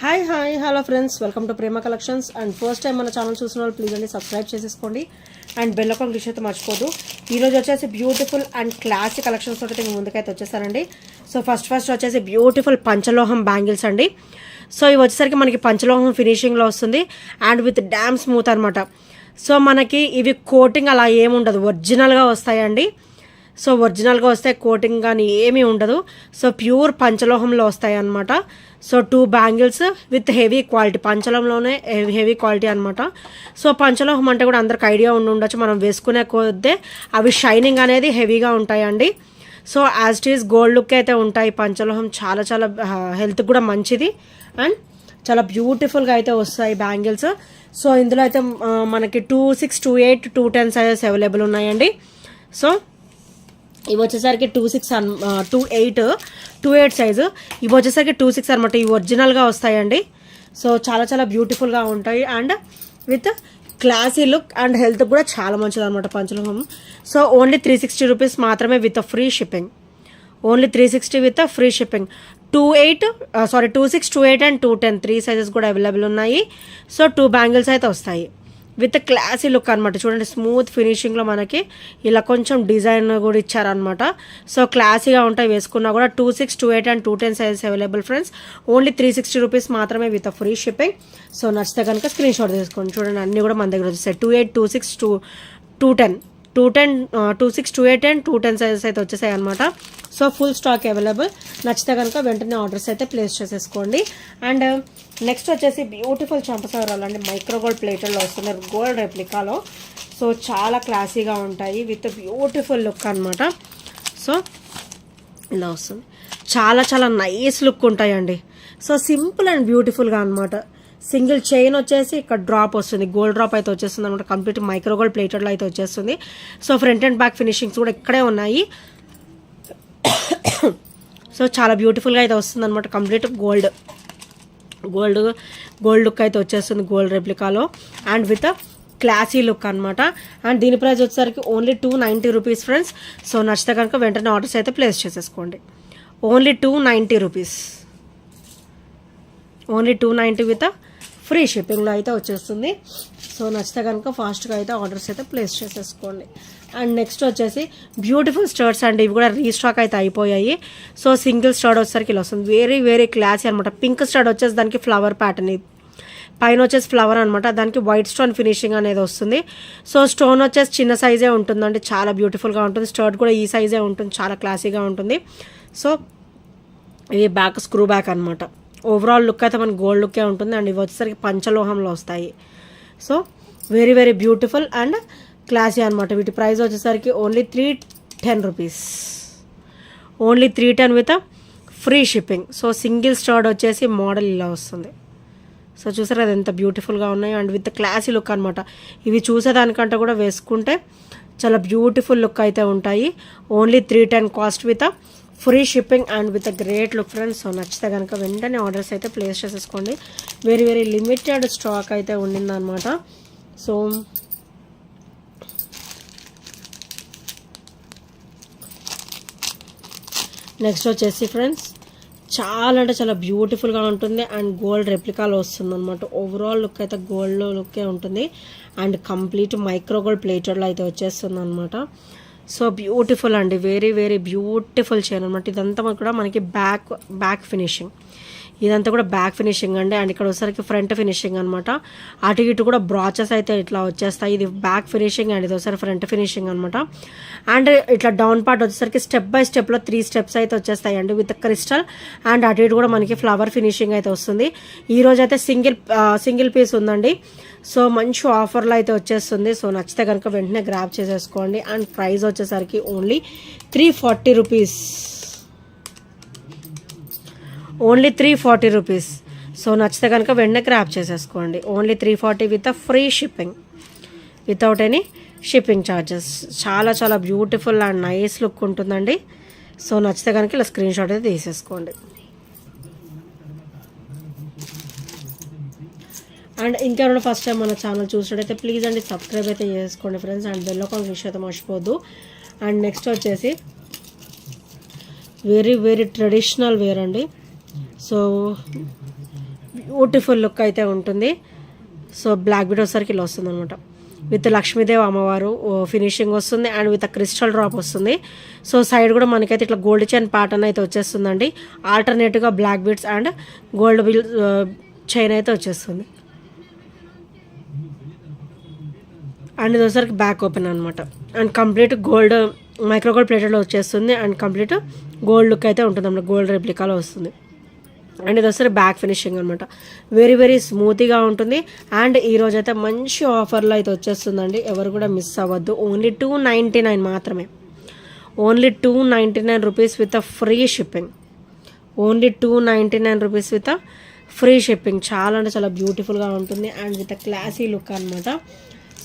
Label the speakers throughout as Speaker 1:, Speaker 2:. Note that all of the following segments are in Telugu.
Speaker 1: Hi hello friends, welcome to Prema collections. And first time మన ఛానల్ చూసిన వాళ్ళు ప్లీజ్ అండి సబ్స్క్రైబ్ చేసేసుకోండి అండ్ బెల్ ఐకాన్ క్లిక్ అయితే మర్చిపోదు. ఈరోజు వచ్చేసి బ్యూటిఫుల్ అండ్ క్లాసిక్ కలెక్షన్స్ తోటి మీ ముందుకైతే వచ్చేసానండి. సో ఫస్ట్ వచ్చేసి బ్యూటిఫుల్ పంచలోహం బ్యాంగిల్స్ అండి. సో ఇవి వచ్చేసరికి మనకి పంచలోహం ఫినిషింగ్లో వస్తుంది అండ్ విత్ డ్యామ్ స్మూత్ అనమాట. సో మనకి ఇవి కోటింగ్ అలా ఏముండదు, ఒరిజినల్గా వస్తాయండి. సో ఒరిజినల్గా వస్తాయి, కోటింగ్ కానీ ఏమీ ఉండదు. సో ప్యూర్ పంచలోహంలో వస్తాయి అన్నమాట. So 2 bangles with heavy quality, పంచలోహంలోనే హెవీ క్వాలిటీ అనమాట. సో పంచలోహం అంటే కూడా అందరికి ఐడియా ఉండొచ్చు, మనం వేసుకునే కొద్దే అవి షైనింగ్ అనేది హెవీగా ఉంటాయండి. So as it is gold look అయితే ఉంటాయి. పంచలోహం చాలా చాలా హెల్త్ కూడా మంచిది అండ్ చాలా బ్యూటిఫుల్గా అయితే వస్తాయి బ్యాంగిల్స్. సో ఇందులో అయితే మనకి 2, 6, 2, 8, 2, 10 సైజెస్ అవైలబుల్ ఉన్నాయండి. సో ఇవి వచ్చేసరికి 2, 6, 2, 8 సైజు. ఇవి వచ్చేసరికి 2, 6 అనమాట. ఇవి ఒరిజినల్గా వస్తాయండి. సో చాలా చాలా బ్యూటిఫుల్గా ఉంటాయి and with classy look and health కూడా చాలా మంచిది అనమాట పంచలోహం. సో ఓన్లీ 360 రూపీస్ మాత్రమే with free shipping. Only 360 with free shipping. 2, 6, 2, 8 and 2, 10 3 sizes కూడా అవైలబుల్ ఉన్నాయి. సో 2 బ్యాంగిల్స్ అయితే వస్తాయి విత్ క్లాసీ లుక్ అనమాట. చూడండి స్మూత్ ఫినిషింగ్లో మనకి ఇలా కొంచెం డిజైన్ కూడా ఇచ్చారనమాట. సో క్లాసీగా ఉంటాయి, వేసుకున్నా కూడా 2, 6, 2, 8 and 2, 10 sizes available friends. Only 360 rupees మాత్రమే విత్ ఫ్రీ షిప్పింగ్. సో నచ్చితే కనుక స్క్రీన్ షాట్ తీసుకోండి. చూడండి అన్నీ కూడా మన దగ్గర వచ్చేసాయి. 2, 8, 2, 6, 2, 10, 2, 6, 2, 8 అండ్ 2, 10 సైజెస్ అయితే వచ్చేసాయి అనమాట. So full stock available. నచ్చితే కనుక వెంటనే ఆర్డర్స్ అయితే ప్లేస్ చేసేసుకోండి. అండ్ నెక్స్ట్ వచ్చేసి బ్యూటిఫుల్ చంపసవరాలు అండి, మైక్రోగోల్డ్ ప్లేటర్లో వస్తున్నారు, గోల్డ్ రెప్లికాలో. సో చాలా క్లాసీగా ఉంటాయి విత్ బ్యూటిఫుల్ లుక్ అనమాట. సో ఇలా వస్తుంది, చాలా చాలా నైస్ లుక్ ఉంటాయండి. సో సింపుల్ అండ్ బ్యూటిఫుల్గా అనమాట. సింగిల్ చైన్ వచ్చేసి ఇక్కడ డ్రాప్ వస్తుంది, గోల్డ్ డ్రాప్ అయితే వచ్చేస్తుంది అనమాట. కంప్లీట్ మైక్రోగోల్డ్ ప్లేటర్లో అయితే వచ్చేస్తుంది. So front and back finishings కూడా ఇక్కడే ఉన్నాయి. సో చాలా బ్యూటిఫుల్గా అయితే వస్తుంది అనమాట. కంప్లీట్ గోల్డ్ లుక్ అయితే వచ్చేస్తుంది గోల్డ్ రెప్లికాలో అండ్ విత్ క్లాసీ లుక్ అనమాట. అండ్ దీని ప్రైస్ వచ్చేసరికి ఓన్లీ 290 రూపీస్ ఫ్రెండ్స్. సో నచ్చితే కనుక వెంటనే ఆర్డర్స్ అయితే ప్లేస్ చేసేసుకోండి. Only 290 rupees. Only 290 with free షిప్పింగ్లో అయితే వచ్చేస్తుంది. సో నచ్చితే కనుక ఫాస్ట్గా అయితే ఆర్డర్స్ అయితే ప్లేస్ చేసేసుకోండి. అండ్ నెక్స్ట్ వచ్చేసి బ్యూటిఫుల్ స్టర్ట్స్ అండి. ఇవి కూడా రీస్టాక్ అయితే అయిపోయాయి. సో సింగిల్ స్టర్ట్ వచ్చేసరికి ఇలా వస్తుంది, వెరీ వెరీ క్లాసీ అనమాట. పింక్ స్టర్ట్ వచ్చేసి దానికి ఫ్లవర్ ప్యాటర్న్, పైన వచ్చేసి ఫ్లవర్ అనమాట. దానికి వైట్ స్టోన్ ఫినిషింగ్ అనేది వస్తుంది. సో స్టోన్ వచ్చేసి చిన్న సైజే ఉంటుందండి, చాలా బ్యూటిఫుల్గా ఉంటుంది. స్టర్ట్ కూడా ఈ సైజే ఉంటుంది, చాలా క్లాసీగా ఉంటుంది. సో ఇది బ్యాక్ స్క్రూ బ్యాక్ అనమాట. ఓవరాల్ లుక్ అయితే మనకి గోల్డ్ లుక్కే ఉంటుంది. అండ్ ఇవి వచ్చేసరికి పంచలోహంలో వస్తాయి. So very very beautiful and classy అనమాట. వీటి ప్రైస్ వచ్చేసరికి only 310 rupees. Only 310 with free shipping. So single strand వచ్చేసి మోడల్ ఇలా వస్తుంది. సో చూసారు అది ఎంత బ్యూటిఫుల్గా ఉన్నాయి అండ్ విత్ క్లాసీ లుక్ అనమాట. ఇవి చూసేదానికంటే కూడా వేసుకుంటే చాలా బ్యూటిఫుల్ లుక్ అయితే ఉంటాయి. Only 310 cost with free shipping and with great look friends. So నచ్చితే కనుక వెంటనే ఆర్డర్స్ అయితే ప్లేస్ చేసేసుకోండి. వెరీ వెరీ లిమిటెడ్ స్టాక్ అయితే ఉండిందనమాట. సో నెక్స్ట్ వచ్చేసి ఫ్రెండ్స్ చాలా అంటే చాలా బ్యూటిఫుల్గా ఉంటుంది అండ్ గోల్డ్ రెప్లికాలో వస్తుంది అనమాట. ఓవరాల్ లుక్ అయితే గోల్డ్ లుక్కే ఉంటుంది అండ్ కంప్లీట్ మైక్రోగోల్డ్ ప్లేటర్లో అయితే వచ్చేస్తుంది అనమాట. సో బ్యూటిఫుల్ అండి, వెరీ వెరీ బ్యూటిఫుల్ చైన్ అనమాట. ఇదంతా కూడా మనకి బ్యాక్ ఫినిషింగ్, ఇదంతా కూడా బ్యాక్ ఫినిషింగ్ అండి. అండ్ ఇక్కడ వచ్చేసరికి ఫ్రంట్ ఫినిషింగ్ అనమాట. అటు ఇటు కూడా బ్రాచెస్ అయితే ఇట్లా వచ్చేస్తాయి. ఇది బ్యాక్ ఫినిషింగ్ అండ్ ఇది ఒకసారి ఫ్రంట్ ఫినిషింగ్ అనమాట. అండ్ ఇట్లా డౌన్ పార్ట్ వచ్చేసరికి స్టెప్ బై స్టెప్లో 3 స్టెప్స్ అయితే వచ్చేస్తాయి అండి విత్ క్రిస్టల్. అండ్ అటు ఇటు కూడా మనకి ఫ్లవర్ ఫినిషింగ్ అయితే వస్తుంది. ఈరోజు అయితే సింగిల్ పీస్ ఉందండి. సో మంచి ఆఫర్లో అయితే వచ్చేస్తుంది. సో నచ్చితే కనుక వెంటనే గ్రాబ్ చేసేసుకోండి. అండ్ ప్రైస్ వచ్చేసరికి only 340 rupees. Only 340 rupees. So నచ్చితే కనుక వెంటనే గ్రాబ్ చేసేసుకోండి. Only 340 with free shipping, without any shipping charges. చాలా చాలా బ్యూటిఫుల్ అండ్ నైస్ లుక్ ఉంటుందండి. సో నచ్చితే కనుక ఇలా స్క్రీన్ షాట్ అయితే తీసేసుకోండి. అండ్ ఇంకెవరైనా ఫస్ట్ టైం మన ఛానల్ చూసినట్టయితే ప్లీజ్ అండి సబ్స్క్రైబ్ అయితే చేసుకోండి friends. And bell icon click అయితే మర్చిపోద్దు. అండ్ నెక్స్ట్ వచ్చేసి వెరీ వెరీ ట్రెడిషనల్ వేర్ అండి. సో బ్యూటిఫుల్ లుక్ అయితే ఉంటుంది. సో బ్లాక్ బీడ్ వచ్చేసరికి ఇలా వస్తుంది అనమాట. విత్ లక్ష్మీదేవి అమ్మవారు ఫినిషింగ్ వస్తుంది అండ్ విత్ క్రిస్టల్ డ్రాప్ వస్తుంది. సో సైడ్ కూడా మనకైతే ఇట్లా గోల్డ్ చైన్ ప్యాటర్న్ అయితే వచ్చేస్తుందండి. ఆల్టర్నేటివ్గా black beads and gold ball chain అయితే వచ్చేస్తుంది. అండ్ ఇది వచ్చరికి బ్యాక్ ఓపెన్ అనమాట. And complete gold micro gold ప్లేటెడ్లో వచ్చేస్తుంది. అండ్ కంప్లీట్ గోల్డ్ లుక్ అయితే ఉంటుంది అన్నమాట. గోల్డ్ రెప్లికాలో వస్తుంది. అండ్ ఇది వస్తే బ్యాక్ ఫినిషింగ్ అనమాట. వెరీ వెరీ స్మూత్గా ఉంటుంది. అండ్ ఈరోజు అయితే మంచి ఆఫర్లో అయితే వచ్చేస్తుందండి. ఎవరు కూడా మిస్ అవ్వద్దు. ఓన్లీ 299 మాత్రమే. Only 299 rupees with free shipping. Only 299 rupees with free shipping. చాలా అంటే చాలా బ్యూటిఫుల్గా ఉంటుంది అండ్ విత్ క్లాసీ లుక్ అనమాట.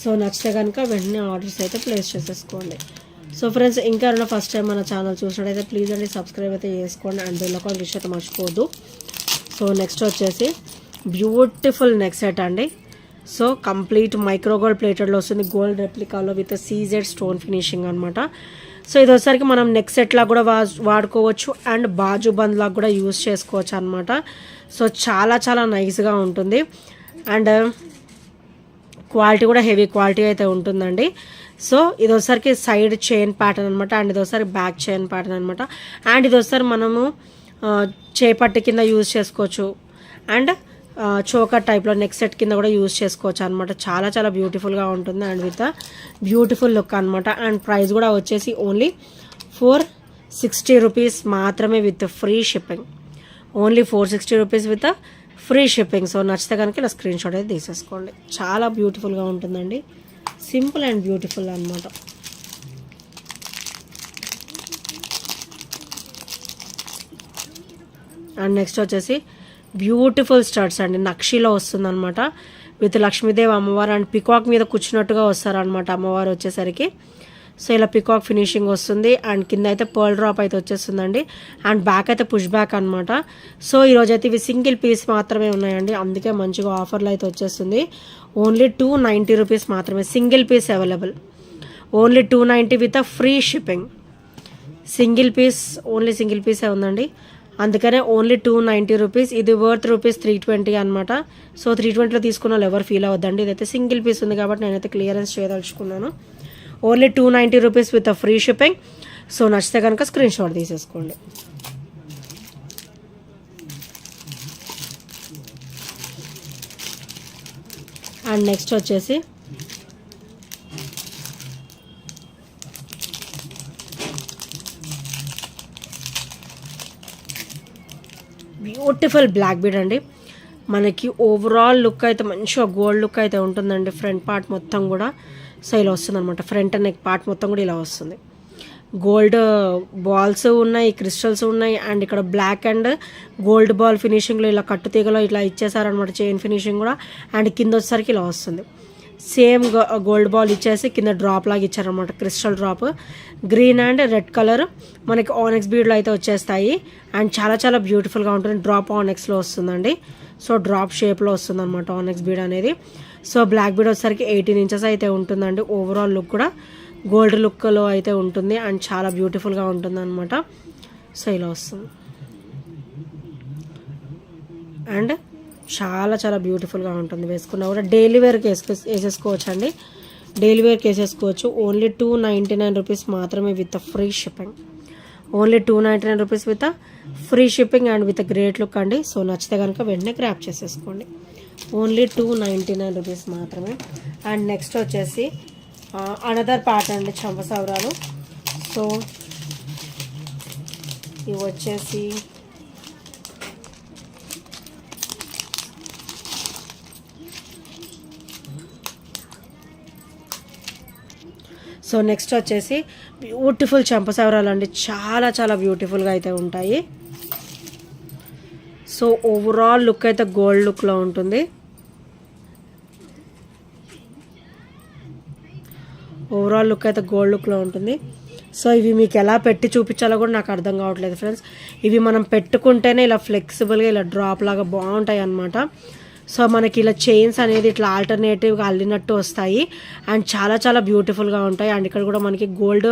Speaker 1: సో నచ్చితే కనుక వెంటనే ఆర్డర్స్ అయితే ప్లేస్ చేసేసుకోండి. సో ఫ్రెండ్స్, ఇంకా ఎవరైనా ఫస్ట్ టైం మన ఛానల్ చూసినట్టయితే ప్లీజ్ అండి సబ్స్క్రైబ్ అయితే చేసుకోండి అండ్ బెల్ ఐకాన్ విష్ అయితే మర్చిపోవద్దు. సో నెక్స్ట్ వచ్చేసి బ్యూటిఫుల్ నెక్ సెట్ అండి. సో కంప్లీట్ మైక్రో గోల్డ్ ప్లేటెడ్లో వస్తుంది. గోల్డ్ రెప్లికాలో విత్ సీజెడ్ స్టోన్ ఫినిషింగ్ అనమాట. సో ఇది వచ్చేసరికి మనం నెక్ సెట్లా కూడా వాడుకోవచ్చు అండ్ బాజు బంద్ లాగా కూడా యూస్ చేసుకోవచ్చు అనమాట. సో చాలా చాలా నైస్గా ఉంటుంది అండ్ క్వాలిటీ కూడా హెవీ క్వాలిటీ అయితే ఉంటుందండి. సో ఇది ఒకసారికి సైడ్ చైన్ ప్యాటర్న్ అనమాట. అండ్ ఇది ఒకసారి బ్యాక్ చైన్ ప్యాటర్న్ అనమాట. అండ్ ఇది ఒకసారి మనము చేపట్టి కింద యూజ్ చేసుకోవచ్చు అండ్ చోకర్ టైప్లో నెక్ సెట్ కింద కూడా యూజ్ చేసుకోవచ్చు అనమాట. చాలా చాలా బ్యూటిఫుల్గా ఉంటుంది అండ్ విత్ బ్యూటిఫుల్ లుక్ అనమాట. అండ్ ప్రైస్ కూడా వచ్చేసి ఓన్లీ 460 రూపీస్ మాత్రమే with free shipping. Only 460 rupees with free shipping. So నచ్చితే కనుక ఇలా స్క్రీన్ షాట్ అయితే తీసేసుకోండి. చాలా బ్యూటిఫుల్గా ఉంటుందండి. సింపుల్ అండ్ బ్యూటిఫుల్ అనమాట. అండ్ నెక్స్ట్ వచ్చేసి బ్యూటిఫుల్ స్టడ్స్ అండి. నక్షిలో వస్తుంది అనమాట. విత్ లక్ష్మీదేవి అమ్మవారు అండ్ పికాక్ మీద కూర్చున్నట్టుగా వస్తారనమాట అమ్మవారు వచ్చేసరికి. సో ఇలా పికాక్ ఫినిషింగ్ వస్తుంది అండ్ కింద అయితే పర్ల్ డ్రాప్ అయితే వచ్చేస్తుందండి. అండ్ బ్యాక్ అయితే పుష్ బ్యాక్ అనమాట. సో ఈరోజు అయితే ఇవి సింగిల్ పీస్ మాత్రమే ఉన్నాయండి. అందుకే మంచిగా ఆఫర్లో అయితే వచ్చేస్తుంది. ఓన్లీ 290 రూపీస్ మాత్రమే. Single piece available. Only 290 with free shipping. Single piece, only single పీసే ఉందండి. అందుకనే ఓన్లీ 290 రూపీస్. ఇది వర్త్ రూపీస్ 320 అనమాట. సో 320లో తీసుకున్న వాళ్ళు ఎవరు ఫీల్ అవ్వద్దండి. ఇదైతే సింగిల్ పీస్ ఉంది కాబట్టి నేనైతే క్లియరెన్స్ చేయదలుచుకున్నాను. Only 290 rupees with free shipping. So నచ్చితే కనుక స్క్రీన్ షాట్ తీసేసుకోండి. అండ్ నెక్స్ట్ వచ్చేసి బ్యూటిఫుల్ బ్లాక్ బీడ్ అండి. మనకి ఓవరాల్ లుక్ అయితే మంచిగా గోల్డ్ లుక్ అయితే ఉంటుందండి. ఫ్రంట్ పార్ట్ మొత్తం కూడా సో ఇలా వస్తుంది అనమాట. ఫ్రంట్ అండ్ నెక్ పార్ట్ మొత్తం కూడా ఇలా వస్తుంది. గోల్డ్ బాల్స్ ఉన్నాయి, క్రిస్టల్స్ ఉన్నాయి అండ్ ఇక్కడ బ్లాక్ అండ్ గోల్డ్ బాల్ ఫినిషింగ్లో ఇలా కట్టు తీగలో ఇట్లా ఇచ్చేసారనమాట. చైన్ ఫినిషింగ్ కూడా. అండ్ కింద వచ్చేసరికి ఇలా వస్తుంది. సేమ్ గోల్డ్ బాల్ ఇచ్చేసి కింద డ్రాప్ లాగా ఇచ్చారనమాట. Crystal drop green and red colour మనకి ఆనెక్స్ బీడ్లో అయితే వచ్చేస్తాయి. అండ్ చాలా చాలా బ్యూటిఫుల్గా ఉంటుంది. డ్రాప్ ఆనెక్స్లో వస్తుందండి. సో డ్రాప్ షేప్లో వస్తుంది అనమాట ఆనెక్స్ బీడ్ అనేది. సో బ్లాక్ బీడ్ వచ్చేసరికి 18 ఇంచెస్ అయితే ఉంటుందండి. ఓవరాల్ లుక్ కూడా గోల్డ్ లుక్లో అయితే ఉంటుంది అండ్ చాలా బ్యూటిఫుల్గా ఉంటుంది అనమాట. సో ఇలా వస్తుంది అండ్ చాలా చాలా బ్యూటిఫుల్గా ఉంటుంది. వేసుకున్నా కూడా డైలీ వేర్కి వేసేసుకోవచ్చు అండి. డైలీ వేర్కి వేసేసుకోవచ్చు. ఓన్లీ 299 రూపీస్ మాత్రమే with free shipping. Only 299 rupees with free shipping and with great look అండి. సో నచ్చితే కనుక వెంటనే గ్రాప్ చేసేసుకోండి. ఓన్లీ 299 రూపీస్ మాత్రమే. అండ్ నెక్స్ట్ వచ్చేసి అనదర్ పార్ట్ అండి, చంపసవరాలు. సో ఇవి వచ్చేసి సో నెక్స్ట్ వచ్చేసి బ్యూటిఫుల్ చంపసవరాలు అండి. చాలా చాలా బ్యూటిఫుల్గా అయితే ఉంటాయి. సో ఓవరాల్ లుక్ అయితే గోల్డ్ లుక్లో ఉంటుంది. ఓవరాల్ లుక్ అయితే గోల్డ్ లుక్లో ఉంటుంది. సో ఇవి మీకు ఎలా పెట్టి చూపించాలో కూడా నాకు అర్థం కావట్లేదు ఫ్రెండ్స్. ఇవి మనం పెట్టుకుంటేనే ఇలా ఫ్లెక్సిబుల్గా ఇలా డ్రాప్ లాగా బాగుంటాయి అన్నమాట. సో మనకి ఇలా చైన్స్ అనేది ఇట్లా ఆల్టర్నేటివ్గా అల్లినట్టు వస్తాయి అండ్ చాలా చాలా బ్యూటిఫుల్గా ఉంటాయి. అండ్ ఇక్కడ కూడా మనకి గోల్డ్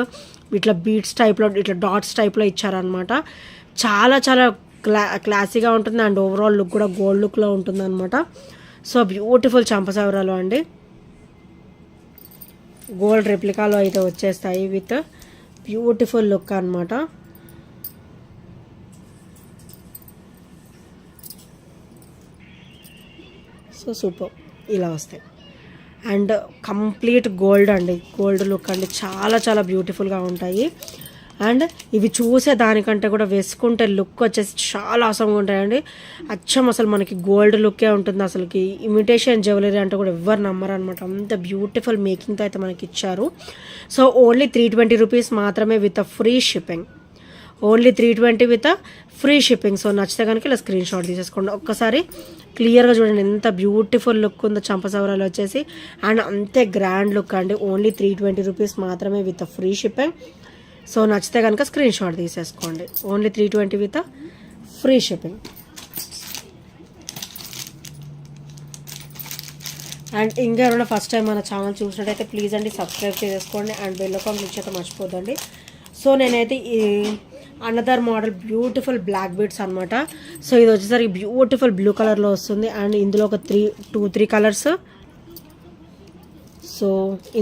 Speaker 1: ఇట్లా బీడ్స్ టైప్లో ఇట్లా డాట్స్ టైప్లో ఇచ్చారనమాట. చాలా చాలా క్లాసీగా ఉంటుంది అండ్ ఓవరాల్ లుక్ కూడా గోల్డ్ లుక్లో ఉంటుంది అనమాట. సో బ్యూటిఫుల్ చంపసవరాలు అండి, గోల్డ్ రెప్లికాలో అయితే వచ్చేస్తాయి విత్ బ్యూటిఫుల్ లుక్ అనమాట. సో సూపర్ ఇలా వస్తాయి అండ్ కంప్లీట్ గోల్డ్ అండి, గోల్డ్ లుక్ అండి, చాలా చాలా బ్యూటిఫుల్గా ఉంటాయి. అండ్ ఇవి చూసే దానికంటే కూడా వేసుకుంటే లుక్ వచ్చేసి చాలా అవసరంగా ఉంటాయండి. అచ్చం అసలు మనకి గోల్డ్ లుక్కే ఉంటుంది, అసలుకి ఇమిటేషన్ జ్యువెలరీ అంటే కూడా ఎవ్వరు నమ్మరు అనమాట, అంత బ్యూటిఫుల్ మేకింగ్తో అయితే మనకి ఇచ్చారు. సో ఓన్లీ 320 రూపీస్ మాత్రమే with free shipping, only 320 with free shipping. So నచ్చితే కనుక ఇలా స్క్రీన్ షాట్ తీసేసుకోండి. ఒక్కసారి క్లియర్గా చూడండి ఎంత బ్యూటిఫుల్ లుక్ ఉందో చంపసవరాలు వచ్చేసి, అండ్ అంతే గ్రాండ్ లుక్ అండి. ఓన్లీ 320 రూపీస్ మాత్రమే విత్ ఫ్రీ షిప్పింగ్. సో నచ్చితే కనుక స్క్రీన్ షాట్ తీసేసుకోండి. Only 320 with free shipping. And ఇంకెవరైనా ఫస్ట్ టైం మన ఛానల్ చూసినట్టయితే ప్లీజ్ అండి సబ్స్క్రైబ్ చేసుకోండి అండ్ బెల్ ఐకాన్ క్లిక్ అయితే మర్చిపోద్దండి. సో నేనైతే ఈ another model beautiful black beads అనమాట. సో ఇది వచ్చేసరికి బ్యూటిఫుల్ బ్లూ కలర్లో వస్తుంది అండ్ ఇందులో ఒక 3 కలర్స్. సో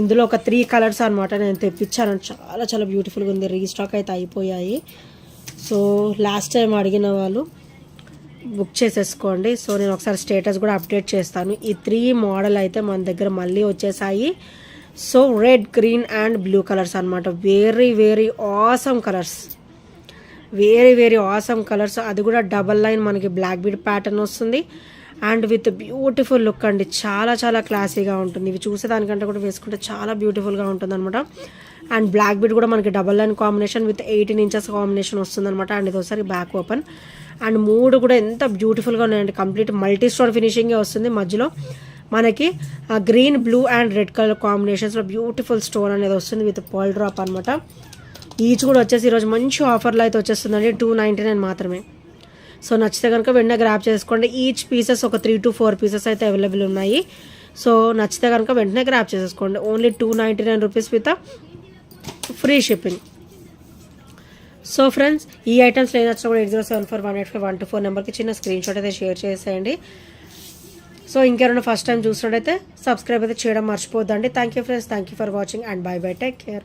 Speaker 1: ఇందులో ఒక 3 కలర్స్ అనమాట నేను తెప్పించాను, చాలా చాలా బ్యూటిఫుల్గా ఉంది. రీస్టాక్ అయితే అయిపోయాయి. సో లాస్ట్ టైం అడిగిన వాళ్ళు బుక్ చేసేసుకోండి. సో నేను ఒకసారి స్టేటస్ కూడా అప్డేట్ చేస్తాను. ఈ 3 మోడల్ అయితే మన దగ్గర మళ్ళీ వచ్చేసాయి. So red, green and blue colours అనమాట. Very very awesome colours, very very awesome colours. అది కూడా డబల్ లైన్ మనకి బ్లాక్ బీడ్ ప్యాటర్న్ వస్తుంది అండ్ విత్ బ్యూటిఫుల్ లుక్ అండి, చాలా చాలా క్లాసీగా ఉంటుంది. ఇవి చూసేదానికంటే కూడా వేసుకుంటే చాలా బ్యూటిఫుల్గా ఉంటుంది అనమాట. అండ్ బ్లాక్ బీడ్ కూడా మనకి double line combination with 18 inches combination వస్తుంది అనమాట. అండ్ ఇది ఒకసారి బ్యాక్ ఓపెన్ అండ్ 3 కూడా ఎంత బ్యూటిఫుల్గా ఉన్నాయండి. కంప్లీట్ మల్టీ స్టోన్ ఫినిషింగే వస్తుంది. మధ్యలో మనకి green, blue and red colour కాంబినేషన్స్లో బ్యూటిఫుల్ స్టోన్ అనేది వస్తుంది విత్ పర్ల్ డ్రాప్ అనమాట. ఈచ్ కూడా వచ్చేసి ఈరోజు మంచి ఆఫర్లో అయితే వచ్చేస్తుందండి, 299 మాత్రమే. సో నచ్చితే కనుక వెంటనే గ్రాప్ చేసుకోండి. ఈచ్ పీసెస్ ఒక 3 to 4 పీసెస్ అయితే అవైలబుల్ ఉన్నాయి. సో నచ్చితే కనుక వెంటనే గ్రాప్ చేసేసుకోండి. Only 299 rupees with free shipping. So friends, ఈ ఐటమ్స్లో ఏం నచ్చినా కూడా 8074185124 నెంబర్కి చిన్న స్క్రీన్ షాట్ అయితే షేర్ చేసేయండి. సో ఇంకెవరైనా ఫస్ట్ టైం చూసినట్టయితే సబ్స్క్రైబ్ అయితే చేయడం మర్చిపోద్దండి. Thank you friends, thank you for watching and bye bye, take care.